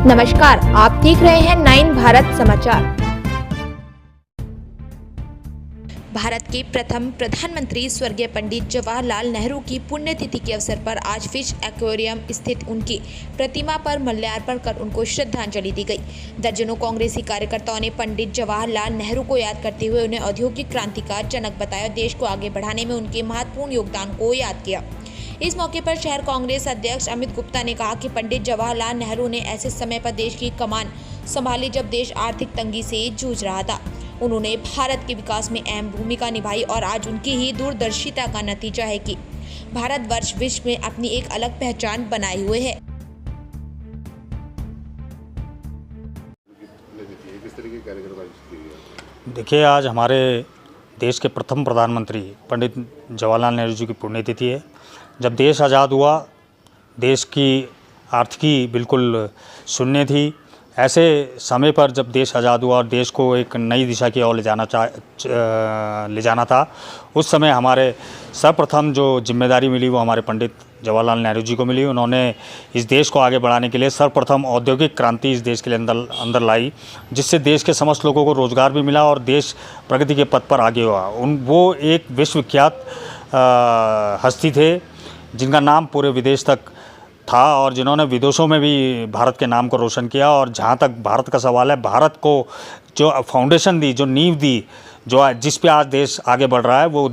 नमस्कार, आप देख रहे हैं 9 भारत समाचार। भारत के प्रथम प्रधानमंत्री स्वर्गीय पंडित जवाहरलाल नेहरू की पुण्यतिथि के अवसर पर आज फिश एक्वेरियम स्थित उनकी प्रतिमा पर माल्यार्पण कर उनको श्रद्धांजलि दी गई। दर्जनों कांग्रेसी कार्यकर्ताओं ने पंडित जवाहरलाल नेहरू को याद करते हुए उन्हें औद्योगिक क्रांति का जनक बताया, देश को आगे बढ़ाने में उनके महत्वपूर्ण योगदान को याद किया। इस मौके पर शहर कांग्रेस अध्यक्ष अमित गुप्ता ने कहा कि पंडित जवाहरलाल नेहरू ने ऐसे समय पर देश की कमान संभाली जब देश आर्थिक तंगी से जूझ रहा था। उन्होंने भारत के विकास में अहम भूमिका निभाई और आज उनकी ही दूरदर्शिता का नतीजा है कि भारतवर्ष विश्व में अपनी एक अलग पहचान बनाए हुए है। देखिए, आज हमारे देश के प्रथम प्रधानमंत्री पंडित जवाहरलाल नेहरू जी की पुण्यतिथि है। जब देश आज़ाद हुआ, देश की आर्थिकी बिल्कुल शून्य थी। ऐसे समय पर जब देश आज़ाद हुआ और देश को एक नई दिशा की ओर ले जाना था, उस समय हमारे सर्वप्रथम जो जिम्मेदारी मिली वो हमारे पंडित जवाहरलाल नेहरू जी को मिली। उन्होंने इस देश को आगे बढ़ाने के लिए सर्वप्रथम औद्योगिक क्रांति इस देश के लिए अंदर लाई, जिससे देश के समस्त लोगों को रोज़गार भी मिला और देश प्रगति के पथ पर आगे हुआ। वो एक विश्वविख्यात हस्ती थे जिनका नाम पूरे विदेश तक था और जिन्होंने विदेशों में भी भारत के नाम को रोशन किया। और जहाँ तक भारत का सवाल है, भारत को जो फाउंडेशन दी, जो नींव दी, जिस पे आज देश आगे बढ़ रहा है, वो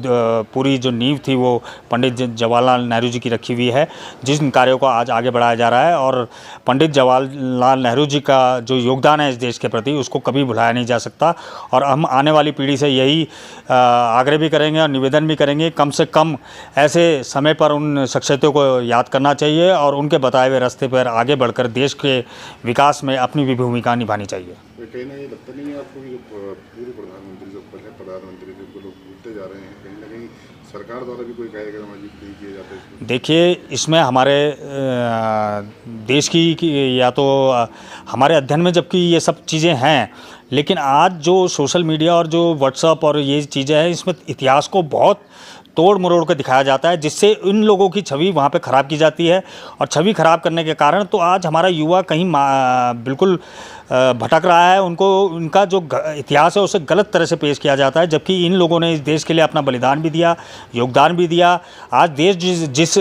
पूरी जो नींव थी वो पंडित जवाहरलाल नेहरू जी की रखी हुई है, जिन कार्यों को आज आगे बढ़ाया जा रहा है। और पंडित जवाहरलाल नेहरू जी का जो योगदान है इस देश के प्रति, उसको कभी भुलाया नहीं जा सकता। और हम आने वाली पीढ़ी से यही आग्रह भी करेंगे और निवेदन भी करेंगे, कम से कम ऐसे समय पर उन शख्सियतों को याद करना चाहिए और उनके बताए हुए रास्ते पर आगे बढ़कर देश के विकास में अपनी भी भूमिका निभानी चाहिए। कहीं ना कहीं लगता नहीं है आपको कि जो पूर्व प्रधानमंत्री जो पहले प्रधानमंत्री जिनको लोग भूलते जा रहे हैं, कहीं ना कहीं सरकार द्वारा भी कोई कार्यक्रम आयोजित नहीं किए जाते हैं? देखिए, इसमें हमारे देश की या तो हमारे अध्ययन में जबकि ये सब चीज़ें हैं, लेकिन आज जो सोशल मीडिया और जो व्हाट्सएप और ये चीज़ें हैं, इसमें इतिहास को बहुत तोड़ मरोड़ कर दिखाया जाता है, जिससे इन लोगों की छवि वहाँ पे ख़राब की जाती है। और छवि ख़राब करने के कारण तो आज हमारा युवा कहीं बिल्कुल भटक रहा है। उनका जो इतिहास है उसे गलत तरह से पेश किया जाता है, जबकि इन लोगों ने इस देश के लिए अपना बलिदान भी दिया, योगदान भी दिया। आज देश जिस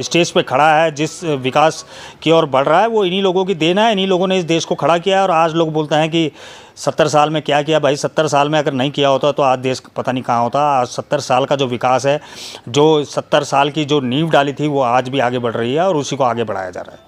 स्टेज पे खड़ा है, जिस विकास की ओर बढ़ रहा है, वो इन्हीं लोगों की देन है। इन्हीं लोगों ने इस देश को खड़ा किया है। और आज लोग बोलते हैं कि 70 साल में क्या किया। भाई, 70 साल में अगर नहीं किया होता तो आज देश पता नहीं कहाँ होता। आज 70 साल का जो विकास है, जो 70 साल की जो नींव डाली थी, वो आज भी आगे बढ़ रही है और उसी को आगे बढ़ाया जा रहा है।